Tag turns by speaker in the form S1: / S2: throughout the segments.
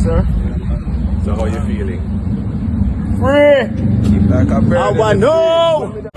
S1: sir.
S2: So how you feeling?
S1: Free!
S2: Like a bird.
S1: I want no!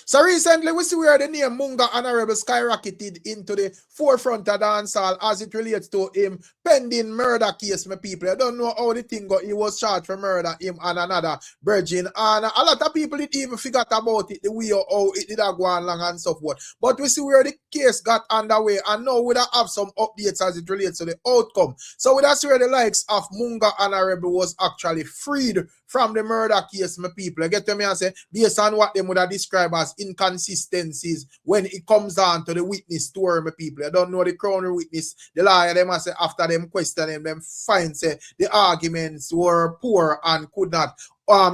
S3: So recently, we see where the name Munga Honorable skyrocketed into the forefront of dancehall as it relates to him pending murder case, my people. I don't know how the thing got. He was charged for murder, him and another Breakin. And a lot of people didn't even forget about it, the way how it did go along and so forth. But we see where the case got underway, and now we have some updates as it relates to the outcome. So we see where the likes of Munga Honorable was actually freed from the murder case, my people. I get to me and say, based on what them would have described as inconsistencies when it comes down to the witness story, my people. I don't know the crown witness, the lawyer, them I say after them questioning them find say the arguments were poor and could not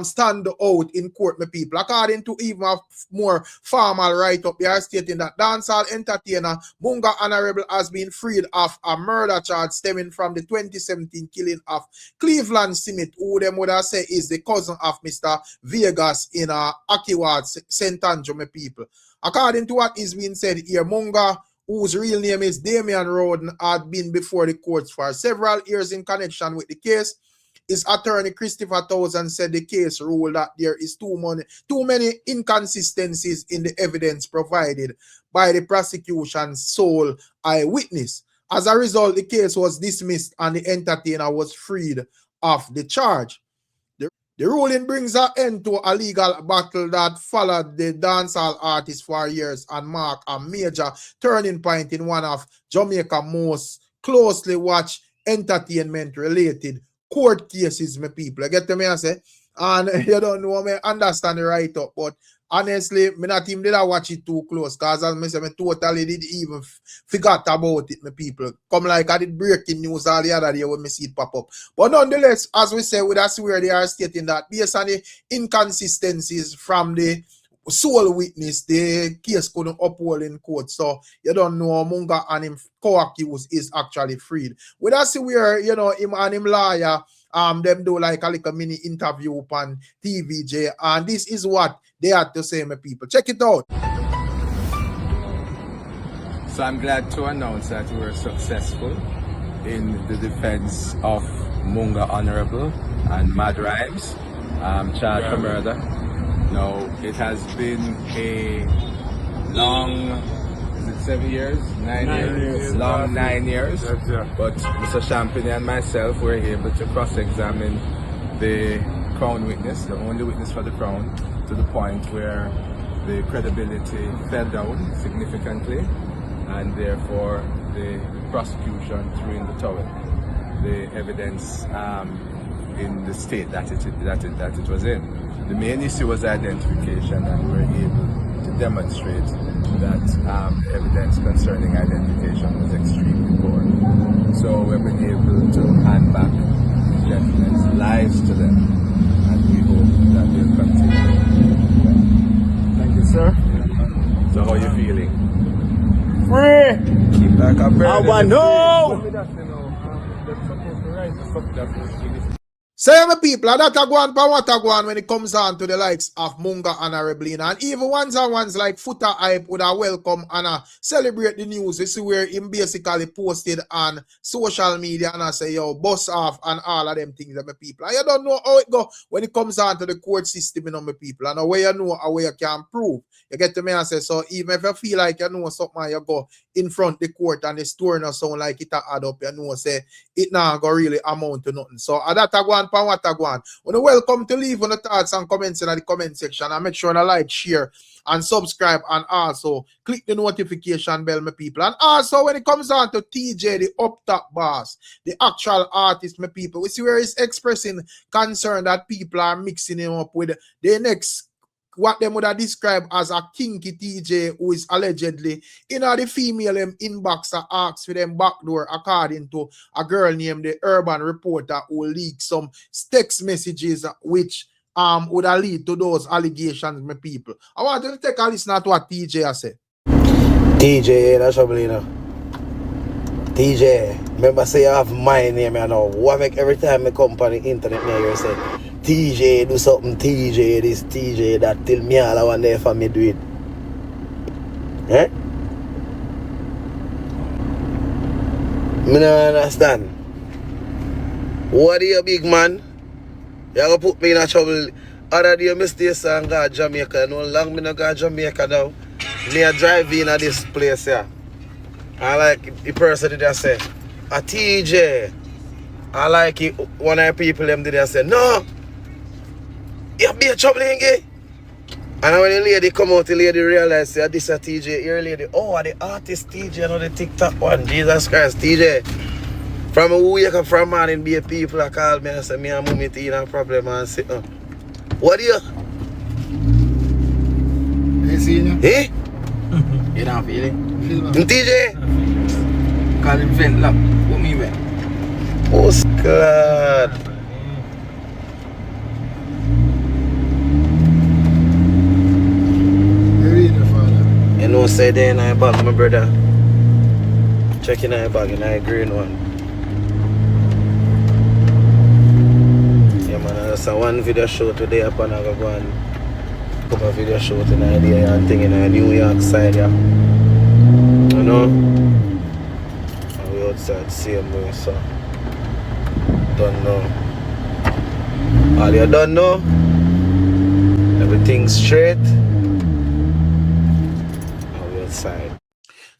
S3: stand out in court, my people. According to even a more formal write-up, they are stating that dancehall entertainer Munga Honorable has been freed of a murder charge stemming from the 2017 killing of Cleveland Smith, who them would have say is the cousin of Mr. Vegas in Akiwat, St. Andrew, my people. According to what is being said here, Munga, whose real name is Damian Roden, had been before the courts for several years in connection with the case. His attorney Christopher Townsend said the case ruled that there is too many inconsistencies in the evidence provided by the prosecution's sole eyewitness. As a result, the case was dismissed and the entertainer was freed of the charge. The ruling brings an end to a legal battle that followed the dancehall artist for years and marked a major turning point in one of Jamaica's most closely watched entertainment-related court cases, my people. I get to me and say, and you don't know me understand the write-up, but honestly, me not even did I watch it too close, because as I say, me totally did even forgot about it, my people. Come like I did breaking news all the other day when me see it pop up. But nonetheless, as we say, that's where they are stating that based on the inconsistencies from the sole witness, the case couldn't uphold in court. So you don't know Munga and him co-accused is actually freed. We that's where, you know, him and him lawyer them do like a little mini interview upon TVJ, and this is what they had to say, my people. Check it out.
S2: So I'm glad to announce that we were successful in the defense of Munga Honorable and Mad Rhymes, charged for murder. Now, it has been a long, is it 7 years? 9 years? Long 9 years. But Mr. Champagne and myself were able to cross-examine the crown witness, the only witness for the crown, to the point where the credibility fell down significantly, and therefore the prosecution threw in the towel. The evidence in the state that it was in. The main issue was identification, and we were able to demonstrate that the evidence concerning identification was extremely poor. So we've been able to hand back the gentlemen's lives to them, and we hope that will continue.
S1: Thank you, sir.
S2: So how you feeling?
S1: Free!
S2: Like a bird.
S1: I want no!
S3: Say, my people, that a go on pa what a go on when it comes on to the likes of Munga Honorable. And even ones like Foota hype would have welcome and celebrate the news. You see where him basically posted on social media and I say, yo, bust off and all of them things, my people. And you don't know how it go when it comes on to the court system, you know, my people. And where you know and where you can prove. You get to me and say, so even if you feel like you know something, you go in front the court and the story not sound like it add up, you know, say it now go really amount to nothing. So that a go on pa what a go on. Well, welcome to leave on the thoughts and comments in the comment section, and make sure to like, share, and subscribe, and also click the notification bell, my people. And also when it comes down to Teejay, the up top boss, the actual artist, my people, we see where he's expressing concern that people are mixing him up with the next what them would have described as a kinky Teejay, who is allegedly in the female inbox asks for them backdoor, according to a girl named the Urban Reporter, who leaked some text messages which would have lead to those allegations, my people. I want you to take a listen to what Teejay has said.
S4: Teejay, that's trouble, you know. Teejay, remember say you have my name, you know. What make every time I come on the internet near you say, Teejay do something, Teejay this, Teejay that, till me all I want there for me do it. Eh? Me don't understand. What are you, big man? You gonna put me in a trouble. Other day, I stay and go to Jamaica. No long me not go to Jamaica now. Me a drive in at this place here. I like the person did I say, a Teejay. I like it. One of the people them did I say, no, you be a trouble again. And when the lady come out, the lady realize that this is a Teejay. Here, lady, oh, the artist Teejay, not the TikTok one. Jesus Christ, Teejay. From a wake up from morning, be a people that call me and say, me and mommy tea no problem and sit down. What do you?
S1: You see him?
S4: Eh?
S2: You don't feel it?
S4: Teejay?
S2: Call him vent lock. Put me back.
S4: Oh, God.
S1: You read the father.
S4: You know, say there in my bag, my brother. Check in my bag, in my green one. Yeah, man, that's a one video show today upon I go and couple video show tonight there and thing in New York side, yeah. You know? And we outside same way, so. Don't know. All you don't know, everything's straight. And we outside.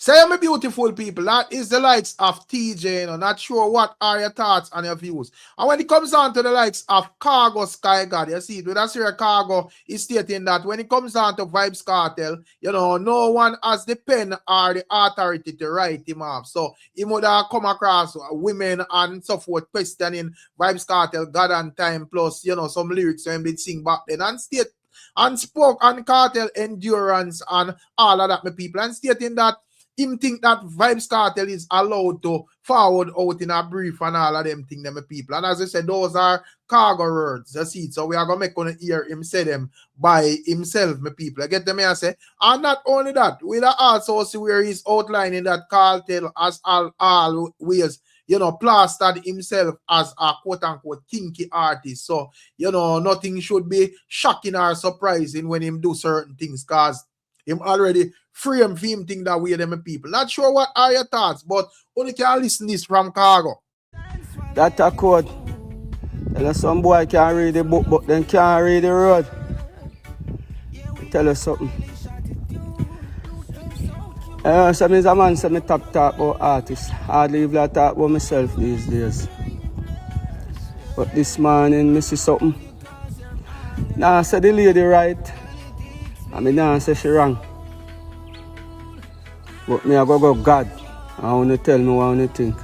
S3: Say, my beautiful people, that is the likes of Teejay, you know, not sure what are your thoughts and your views. And when it comes down to the likes of Khago Sky God, you see, with that here Khago is stating that when it comes down to Vybz Kartel, you know, no one has the pen or the authority to write him off. So he would have come across women and so forth questioning Vybz Kartel, God and Time, plus, you know, some lyrics when they sing back then and state and spoke on Kartel endurance and all of that, my people, and stating that him think that Vybz Kartel is allowed to forward out in a brief and all of them thing, them people. And as I said, those are Kargo words, you see. So we are going to make on hear him say them by himself, my people. I get them here, say. And not only that, we'll also see where he's outlining that Kartel has always, you know, plastered himself as a quote-unquote kinky artist. So, you know, nothing should be shocking or surprising when him do certain things, because him already frame him think that way, them people. Not sure what are your thoughts, but only can listen this from Kargo.
S5: That a code. Tell us some boy can read the book, but then can't read the road. Tell us something. So me a man say me talk about artists. Hardly even talk about myself these days. But this morning me see something. Nah, say the lady right. I mean, nah, say she wrong. But me I go God. I want to tell me what I think.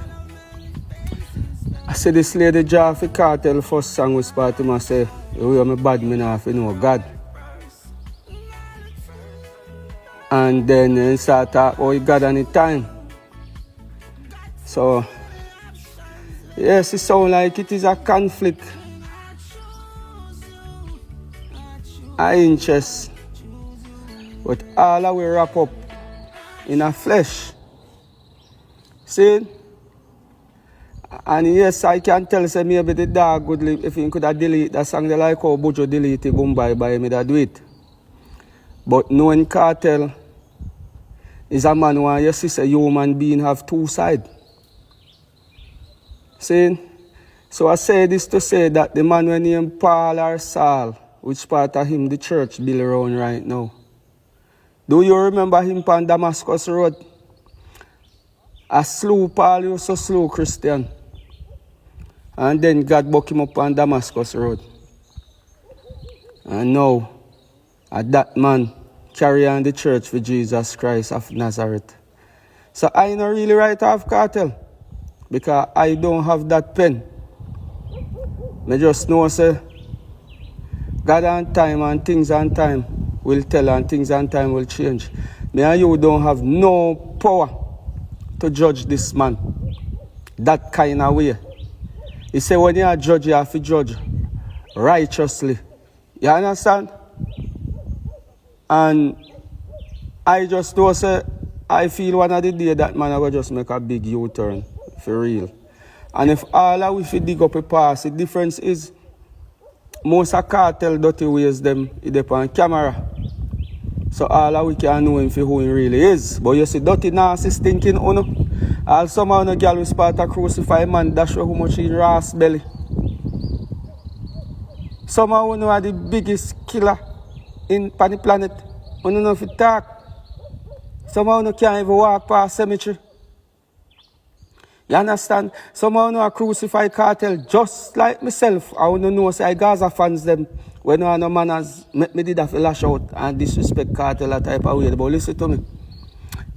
S5: I say this lady draw for Kartel first song with part of I say, you me bad, me not have know God. And then he start talk about God and the time. So, yes, it sounds like it is a conflict. I interest. But all that we wrap up in a flesh. See? And yes, I can tell say maybe the dog would live if he could have delete that song, they like how Bojo delete it, boom by me that do it. But knowing Kartel is a man who you see a human being have two sides. See? So I say this to say that the man when named Paul or Saul, which part of him the church build around right now. Do you remember him on Damascus Road? A slew Paul used to slew Christian. And then God buck him up on Damascus Road. And now, that man carry on the church for Jesus Christ of Nazareth. So I don't really write off Kartel because I don't have that pen. I just know say God and time and things and time will tell and things and time will change. Me and you don't have no power to judge this man that kind of way. He say when you are judge, you have to judge righteously. You understand? And I just know say I feel one of the day that man will just make a big U-turn for real. And if all of we fit dig up a pass, the difference is most of Kartel dirty ways them is on camera. So all of we can know him for who he really is. But you see, dirty, nasty, stinking uno. All some of the girl who spot a crucify man, that's how much he ras belly. Some of you are the biggest killer on the planet. You don't know if you talk. Some of you can't even walk past cemetery. You understand? Some of you are crucified cartel just like myself. I don't know say Gaza fans them when no no manners make me did have to lash out and disrespect cartel that type of way. But listen to me.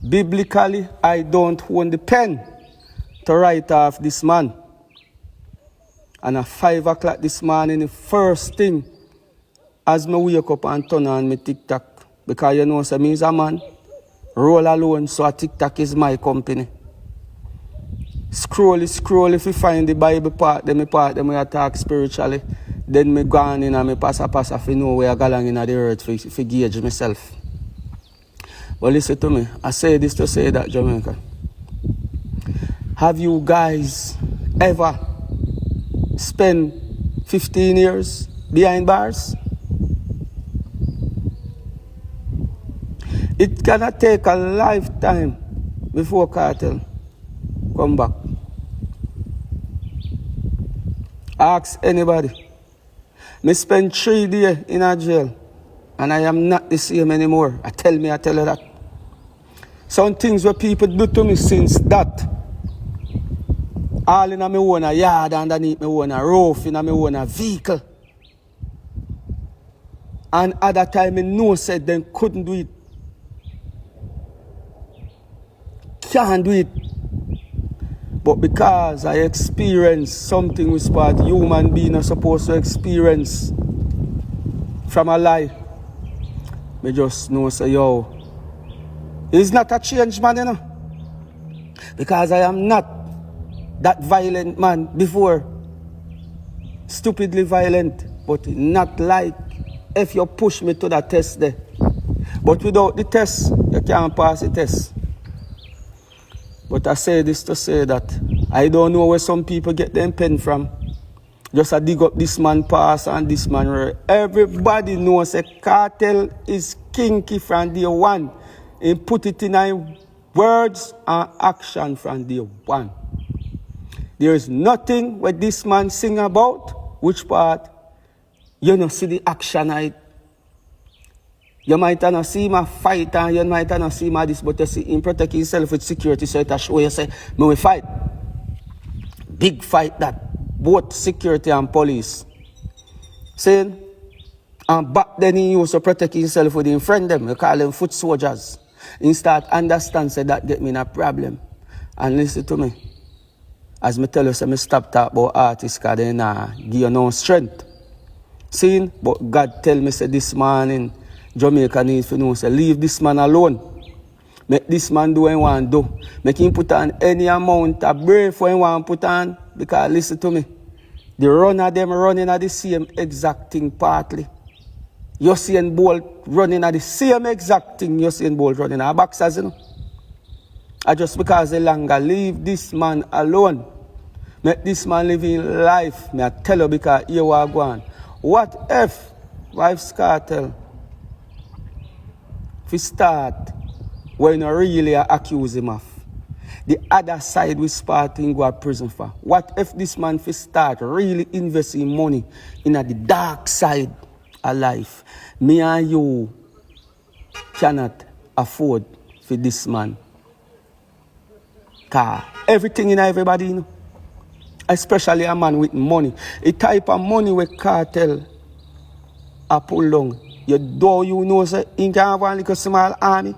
S5: Biblically, I don't own the pen to write off this man. And at 5 o'clock this morning, the first thing as me wake up and turn on my TikTok, because you know, so me is a man, roll alone, so a TikTok is my company. Scroll if you find the Bible part, then me attack spiritually, then me go on in and me pass if you know where I go along in the earth for gauge myself. But listen to me, I say this to say that, Jamaica. Have you guys ever spent 15 years behind bars? It gonna take a lifetime before cartel come back. Ask anybody. Me spend 3 days in a jail and I am not the same anymore. I tell you that. Some things what people do to me since that. All in my own yard, underneath my own roof, in my own vehicle. And at that time, I know said them couldn't do it. Can't do it. But because I experienced something which part human being are supposed to experience from a lie, I just know say, yo, it's not a change man, you know. Because I am not that violent man before. Stupidly violent, but not like if you push me to that test there. But without the test, you can't pass the test. But I say this to say that I don't know where some people get them pen from. Just a dig up this man pass and this man rare. Everybody knows a cartel is kinky from day one. And put it in words and action from day one. There is nothing where this man sing about, which part you don't see the action of it. You might not see him fight and you might not see him this, but you see him protect himself with security, so it show you say, me we fight. Big fight that. Both security and police. Saying, and back then he used to protect himself with him friend them. You call them foot soldiers. He start understand say that get me in a problem. And listen to me. As me tell you, say me stop talk about artists because they nah give you no strength. See, but God tell me say this man in Jamaica needs to know, say leave this man alone. Make this man do what he want to do. Make him put on any amount of brave what he want to put on. Because listen to me, the runner them running at the same exact thing partly. You see Bolt running at the same exact thing you see Bolt running at boxers, you know. And just because they longer leave this man alone, make this man live in life, me I tell you because here we are going. What if Vybz Kartel if we start when you really accuse him of? The other side we start in go to prison for. What if this man fi start really investing money in the dark side of life? Me and you cannot afford for this man. Cause everything in everybody, you know, especially a man with money. A type of money where cartel are pull down. You know, say, he can have a little small army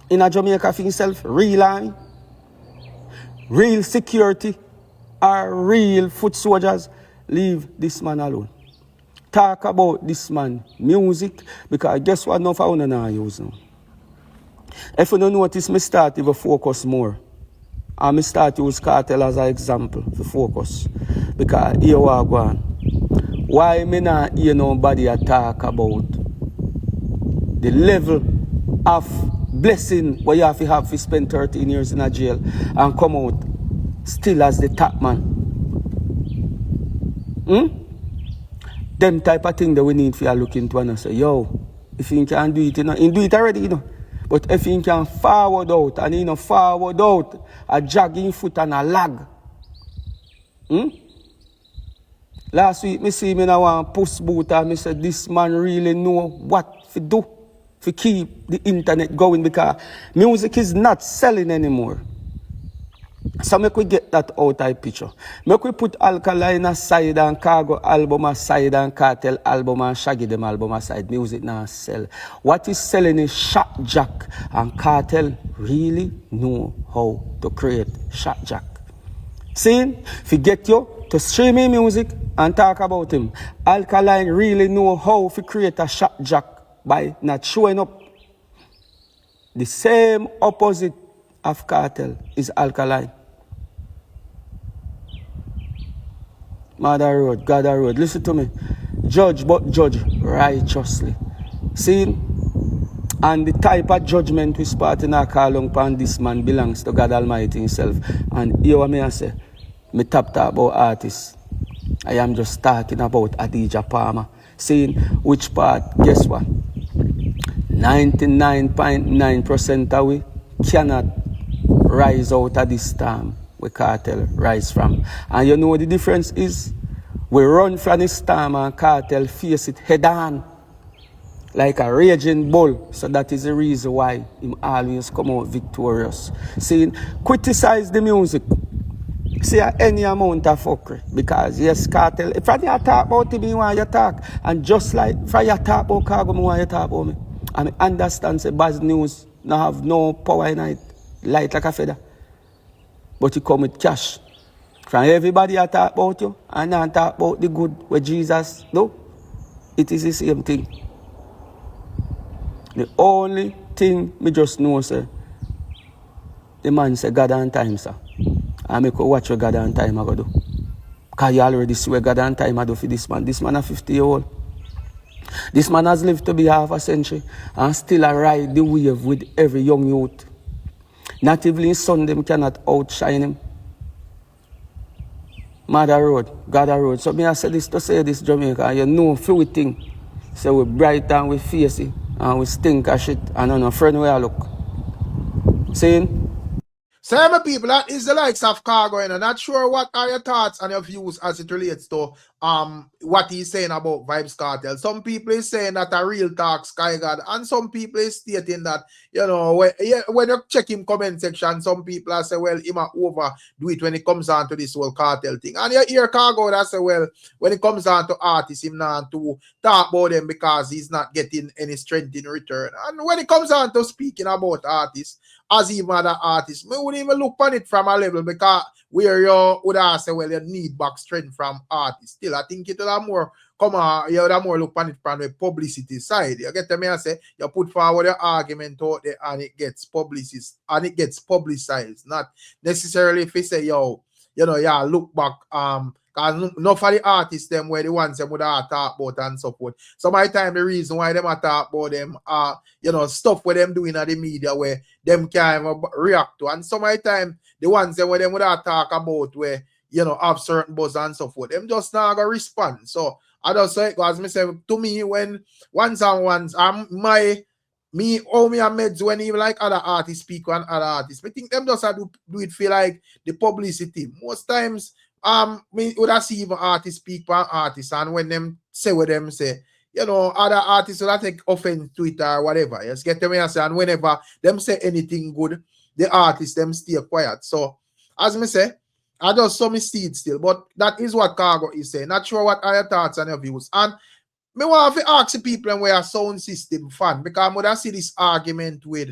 S5: in a Jamaica for himself, real army. Real security or real foot soldiers, leave this man alone. Talk about this man music, because guess what, enough I want to use now. If you don't notice, me start to focus more. And me start to use cartel as an example for focus. Because here we are going. Why me not hear nobody talk about the level of blessing what you have to spend 13 years in a jail and come out still as the top man. Them type of thing that we need for you look into and say, yo, If he can do it, you know, he do it already, you know. But if he can forward out, and you know, forward out, a jogging foot and a lag. Last week, me see me now one post boot and me said this man really know what to do to keep the internet going because music is not selling anymore. So make we get that out of picture. Make we put Alkaline aside and Khago album aside and Kartel album and Shaggy them album aside. Music now sell. What is selling is Shot Jack, and Kartel really know how to create Shot Jack. See, if you get you to stream his music and talk about him, Alkaline really know how to create a Shot Jack by not showing up. The same opposite of Kartel is Alkaline. Mother road, God road. Listen to me. Judge, but judge righteously. See, and the type of judgment we start in our call upon this man belongs to God Almighty himself. And here what I say, me talk about artists. I am just talking about Adidja Palmer. Seeing which part, guess what? 99.9% of we cannot rise out of this storm where Kartel rise from. And you know what the difference is? We run from this storm and Kartel face it head on like a raging bull. So that is the reason why him always come out victorious. Saying, criticize the music. Say any amount of fuckery. Because yes, Kartel, if I talk about him, you want you talk. And just like if I talk about Khago, I want you talk about me. And I understand say bad news now have no power in it, light like a feather. But you come with cash. From everybody I talk about you, and I talk about the good with Jesus. No, it is the same thing. The only thing me just know, sir, the man say God and time, sir. And I could watch what God and time I go do. Because you already see what God and time I do for this man. This man is 50-year-old. This man has lived to be half a century and still a ride the wave with every young youth. Not even his son them cannot outshine him. Mother road, God road. So me I say this to say this, Jamaica, you know few thing. So we bright and we face it and we stink of shit and on a friend where I look. Saying?
S3: So, my people, that is the likes of Khago, and I'm not sure what are your thoughts and your views as it relates to what he's saying about Vybz Kartel. Some people is saying that a real talk Sky God, and some people is stating that, you know, when you check him comment section, some people are saying, well, he might overdo it when it comes on to this whole cartel thing. And you hear Khago that say, well, when it comes on to artists, him not to talk about them because he's not getting any strength in return. And when it comes on to speaking about artists, as even other artists, we wouldn't even look on it from a level because where you would have say, well, you need back strength from artists. Still, I think it would have more come on, you would have more look on it from the publicity side. You get me? I say you put forward your argument out there and it gets publicized and it gets publicized. Not necessarily if you say, yo, you know, yeah, look back, because enough of the artists them where the ones them would have talk about and so forth. Some of the time the reason why them are talk about them are, you know, stuff where them doing at the media where them can't even react to. And some of the time the ones them where them would have talk about where, you know, have certain buzz and so forth, them just not gonna respond. So I just say, because me say to me when once and once me and meds when even like other artists speak on other artists, I think them just have to do it feel like the publicity. Most times me would have seen even artists speak for artists, and when them say what them say, you know, other artists will take offense to it or whatever. Yes, get them and say, and whenever them say anything good, the artists them stay quiet. So as me say, I just saw me see it still, but that is what Khago is saying. Not sure what are your thoughts and your views. And me want to ask the people and where a sound system fan, because I would have see this argument with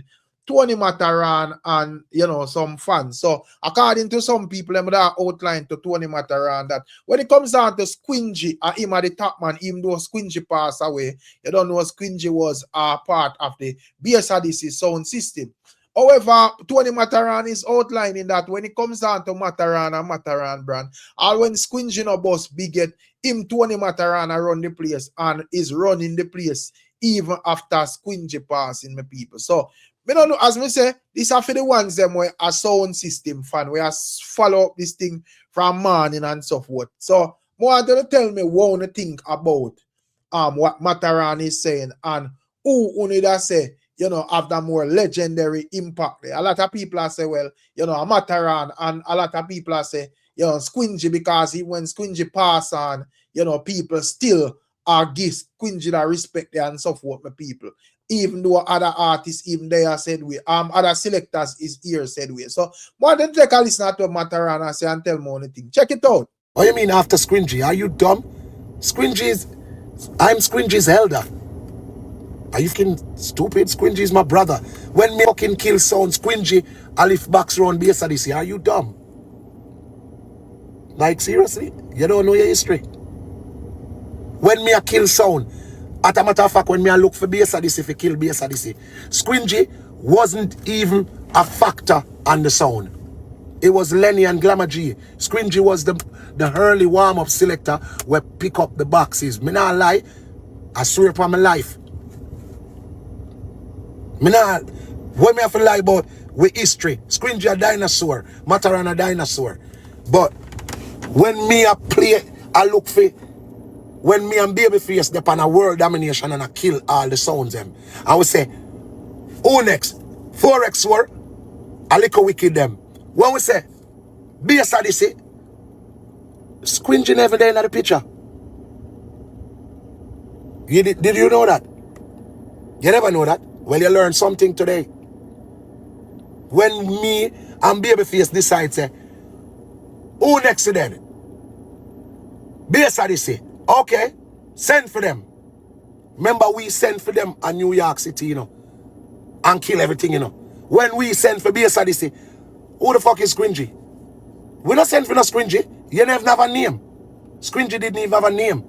S3: Tony Mataran and, you know, some fans. So according to some people, I'm that outline to Tony Mataran that when it comes down to Squingy, him at the top man, even though Squingy passed away, you don't know Squingy was a part of the BSRDC sound system. However, Tony Mataran is outlining that when it comes down to Mataran and Mataran brand, or when Squingy no boss bigot, him Tony Mataran run the place and is running the place even after Squingy passing, my people. So me don't know, as me say, these are for the ones them where a sound system fan, where I follow up this thing from morning and so forth. So more than tell me what you think about what Mataran is saying and who only that say, have the more legendary impact there. A lot of people are say, well, Mataran, and a lot of people are say, Squingy, because when Squingy pass on, people still are give Squingy the respect there and so forth, my people. Even though other artists, even they are said we, other selectors is here said we. So, more than take a listen to Mataran and say and tell me anything. Check it out.
S6: What you mean after Squingy? Are you dumb? I'm Squingy's elder. Are you fucking stupid? Squingy is my brother. When me fucking kill sound Squingy, I lift backs around base of this. Are you dumb? Like seriously? You don't know your history? When me a kill sound, at a matter of fact, when me a look for base of this, if you kill base of this, Squingy wasn't even a factor on the sound. It was Lenny and Glamour G. Squingy was the early warm-up selector where pick up the boxes. Me not lie. I swear upon my life. Me not. What me have to lie about with history? Squingy a dinosaur. Mataran a dinosaur. But when me a play, I look for, when me and Babyface dep on a world domination and I kill all the sounds them, I would say, who next? 4X were a little wicked them. When we say, be a sadisty, Squingy never there in the picture. Did you know that? You never know that? Well, you learned something today. When me and Babyface decide, say, who next to them? Be a sadisty. Okay, send for them. Remember, we send for them in New York City, and kill everything, When we send for be a sadisty, who the fuck is Squingy? We not send for no Squingy. You never have a name. Squingy didn't even have a name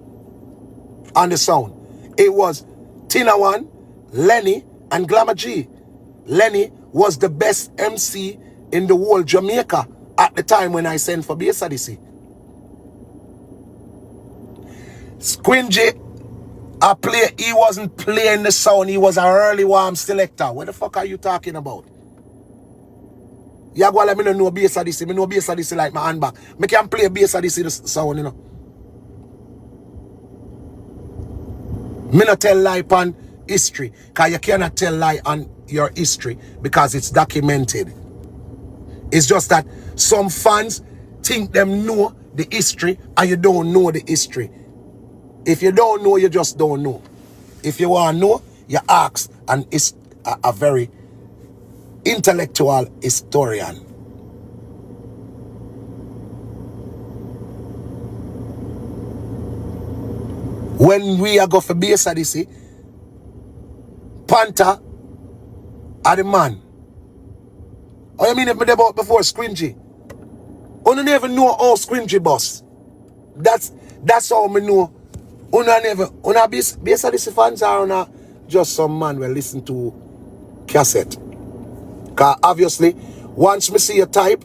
S6: on the sound. It was Tina One, Lenny, and Glamour G. Lenny was the best MC in the whole Jamaica at the time when I sent for Bass Odyssey. Squingy, he wasn't playing the sound, he was an early warm selector. What the fuck are you talking about? You go let me know Bass Odyssey. Me know Bass Odyssey like my handbag. Me can play Bass Odyssey sound, Me not tell lie on history, because you cannot tell lie on your history because it's documented. It's just that some fans think them know the history and you don't know the history. If you don't know, you just don't know. If you want to know, you ask and it's a very intellectual historian. When we are go for Bass Odyssey, Panther are the man. Oh, you mean if me about before Squingy? You never know how Squingy boss. That's how me know. You never. Bass Odyssey fans are not just some man will listen to cassette. Because obviously, once me see your type,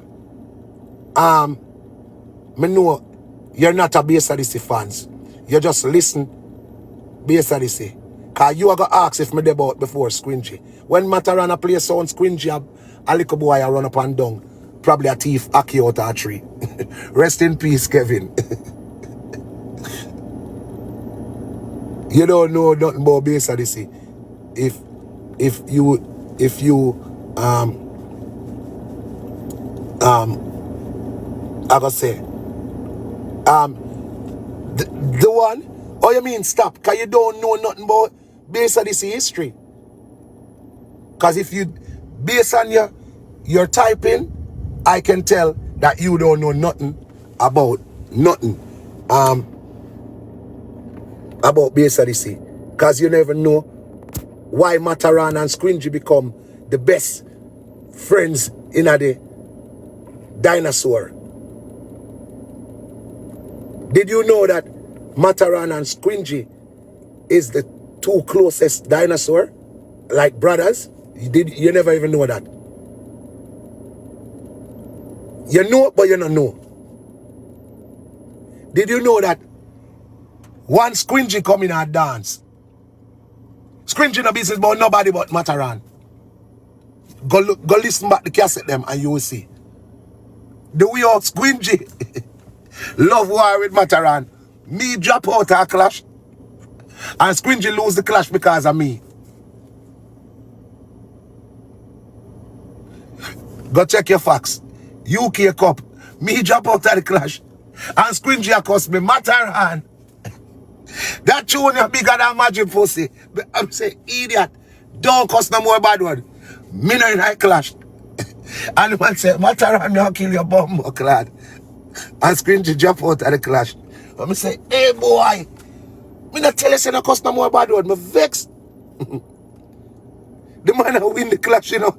S6: me know you're not a Bass Odyssey fans. You just listen Bass Odyssey. Because you are going to ask if me about before Squingy. When Matarana play sound Squingy, a little boy I run up and down. Probably a thief, Aki out of a tree. Rest in peace, Kevin. You don't know nothing about Bass Odyssey. If you I gotta say the one, oh you mean stop, because you don't know nothing about Bass Odyssey history. Because if you based on your typing, I can tell that you don't know nothing about about Bass Odyssey. Because you never know why Mataran and Squingy become the best friends in the dinosaur. Did you know that Mataran and Squingy is the two closest dinosaur? Like brothers? You never even know that. You know, but you don't know. Did you know that one Squingy come in and dance? Squingy no business about nobody but Mataran. Go listen back the cassette them and you will see. The way out Squingy love war with Mataran. Me drop out a clash. And Squingy lose the clash because of me. Go check your facts. UK Cup. Me jump out of the clash. And Scringy cost me Mataran. That tune is bigger than Magic Pussy. I'm saying, idiot. Don't cost no more bad word. Me no in high clash. And the man say, Mataran, you kill your bum, clad. And Scringy jump out of the clash. And I say, hey boy. Me not tell you say no cost no more bad word. Me vex. The man who win the clash, you know.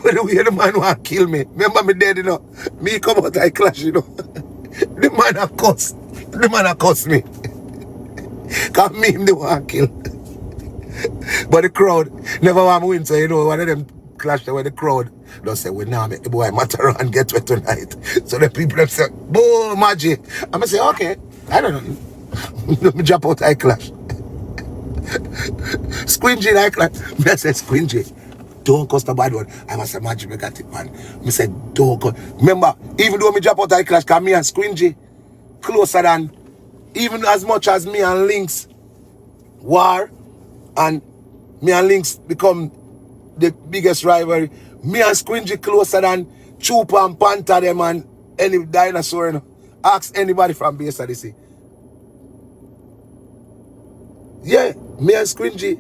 S6: But the way the man want to kill me. Remember me dead, you know. Me come out of the clash, you know. The man a cuss. The man a cuss me. Cause me him the one kill. But the crowd never want to win, so you know one of them clash where the crowd don't say we now make the boy Mataran get wet tonight. So the people them say, boom, magic. I'ma say, okay, I don't know. Let me jump out I clash. Squingy I clash. Me say Squingy. Don't cost a bad one. I must imagine me got it, man. Me said, don't go. Remember, even though me jump out I clash, cause me and Squingy closer than even as much as me and Lynx war, and me and Lynx become the biggest rivalry. Me and Squingy closer than Chupa and Panther them and any dinosaur. You know. Ask anybody from base of the sea. Yeah, me and Squingy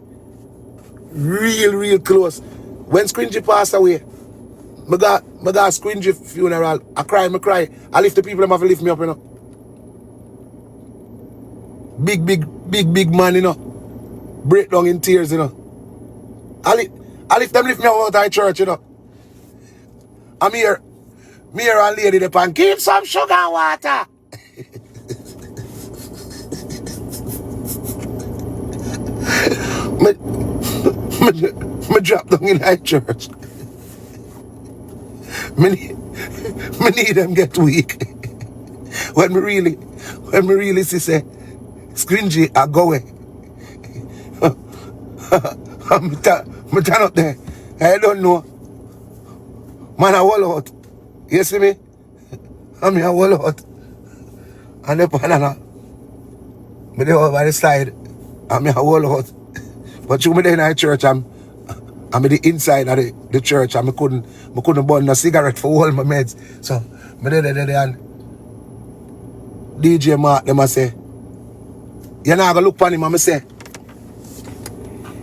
S6: real close. When Squingy passed away, I got Squingy funeral. I cry. I lift the people them have to lift me up, you know. Big man, you know. Break down in tears, you know. I lift them lift me up out of the church, you know. I'm here. Me here and lady the pan. Give some sugar and water. me drop down in the church. Me need them get weak. when me really see say Scringy are going. I'm turn up there. I don't know. Man, I wall out. You see me? I'm here wall out. And the banana. Me there over the side. I'm here wall out. But you me there in the church, I'm in the inside of the church, and I couldn't burn a cigarette for all my meds. So me there and DJ Mark them I say, you're not gonna look for him, and I say,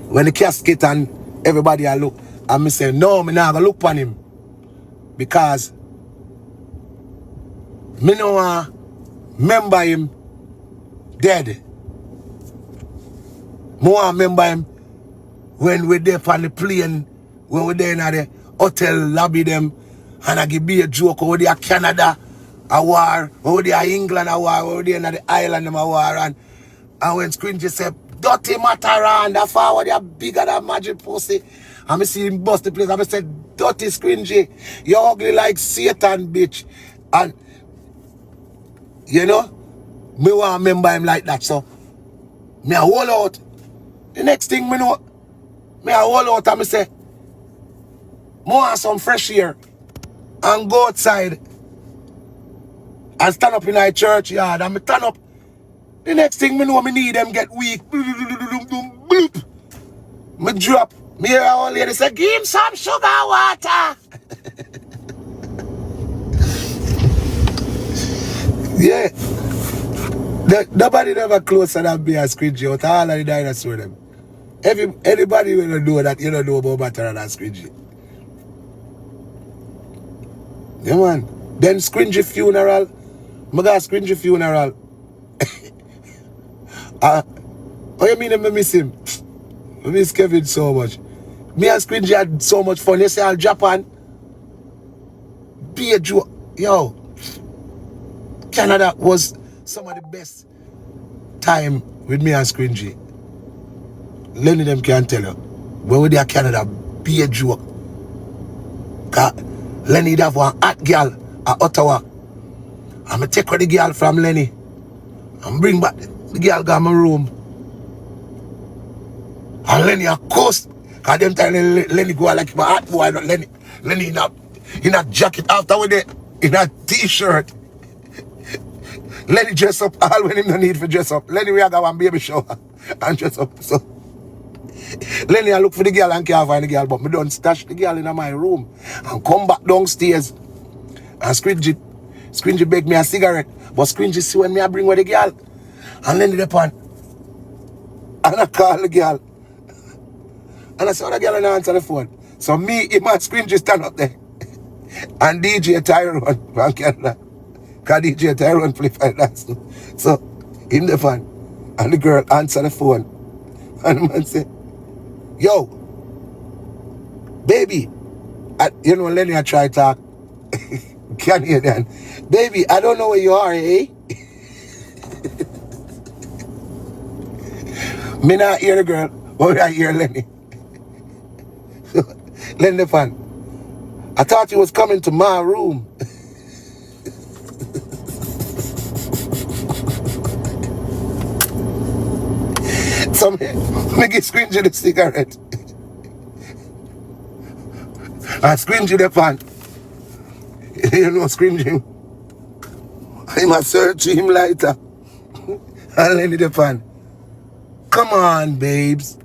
S6: when the casket and everybody I look, and I say, no, me not gonna look for him. Because me no remember him dead. More remember him when we're there on the plane, when we're there in the hotel lobby them, and I give me a joke over there Canada a war, over there England a war, over there in the island a war, and when Scringy said, dirty Mataran, that forward they are bigger than Magic Pussy. And I see him bust the place, and I said, dirty Scringy, you're ugly like Satan, bitch. And you know, me want to remember him like that, so me a hold out. The next thing me know, me a hold out and me say, more some fresh air and go outside and stand up in our churchyard and me turn up. The next thing me know, me need them get weak. Bloop. Me drop. Me hear our lady say, give him some sugar water. Yeah. Nobody never closer than me as Scringy out all of the dinosaur them. Anybody will know that you don't know about Mataran and Scringy. Yeah man. Then Scringy funeral. I got Scringy funeral. Oh you mean I miss him? I miss Kevin so much. Me and Scringy had so much fun. You say all Japan. Be a joke. Yo. Canada was some of the best time with me and Scringy. Lenny them can tell you. When we there Canada, be a joke. Cause Lenny have one hot girl at Ottawa. I'm going to take the girl from Lenny and bring back the girl to my room. And Lenny a coast. Cause them time Lenny go like my hot boy, not Lenny. Lenny in a jacket after with it, in a t-shirt. Lenny dress up all when him no need for dress up. Lenny we a go one baby shower and dress up. So Lenny, I look for the girl and can't find the girl, but me don't stash the girl in my room. And come back downstairs. And Scringy beg me a cigarette. But Scringy see when me I bring with the girl. And Lenny the pan. And I call the girl. And I saw the girl and I answer the phone. So me, him and Scringy stand up there. And DJ Tyrone from Canada. Because DJ Tyrone play for dance. So, in the fan. And the girl answer the phone. And the man say, yo, baby. You know, Lenny I try to talk. Can't hear that. Baby, I don't know where you are, eh? Me not hear the girl, but I hear Lenny. Lenny the fan. I thought you was coming to my room. So me give Scringy the cigarette. And Scringy the pan. You know Scringy. I must search him later. And Lenny the pan. Come on, babes.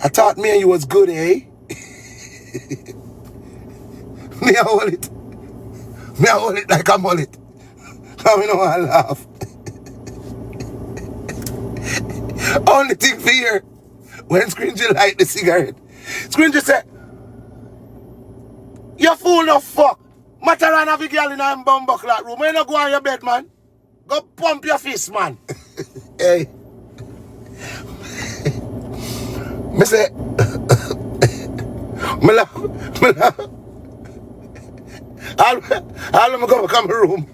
S6: I thought me and you was good, eh? Me I hold it. Me I hold it like a mullet. I mean, I laugh. Only thing for here, when Scringy light the cigarette, Scringy said, you fool no fuck. Mataran have a girl in a bumbuckler room. When you go on your bed, man, go pump your fist, man. Hey. Me say, me laugh. I'll go back in my room.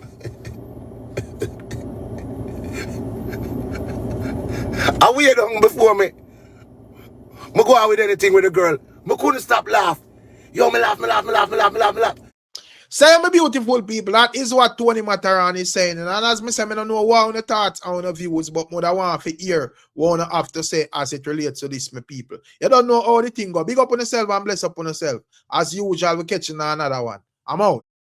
S6: I wait down before me. Me go out with anything with the girl. Me couldn't stop laugh. Yo, me laugh.
S3: Say, my beautiful people, that is what Tony Mataran is saying. And as me say, I don't know what the thoughts and the views, but more than want to hear what I have to say as it relates to this, my people. You don't know how the thing go. Big up on yourself and bless up on yourself. As usual, we're catching another one. I'm out.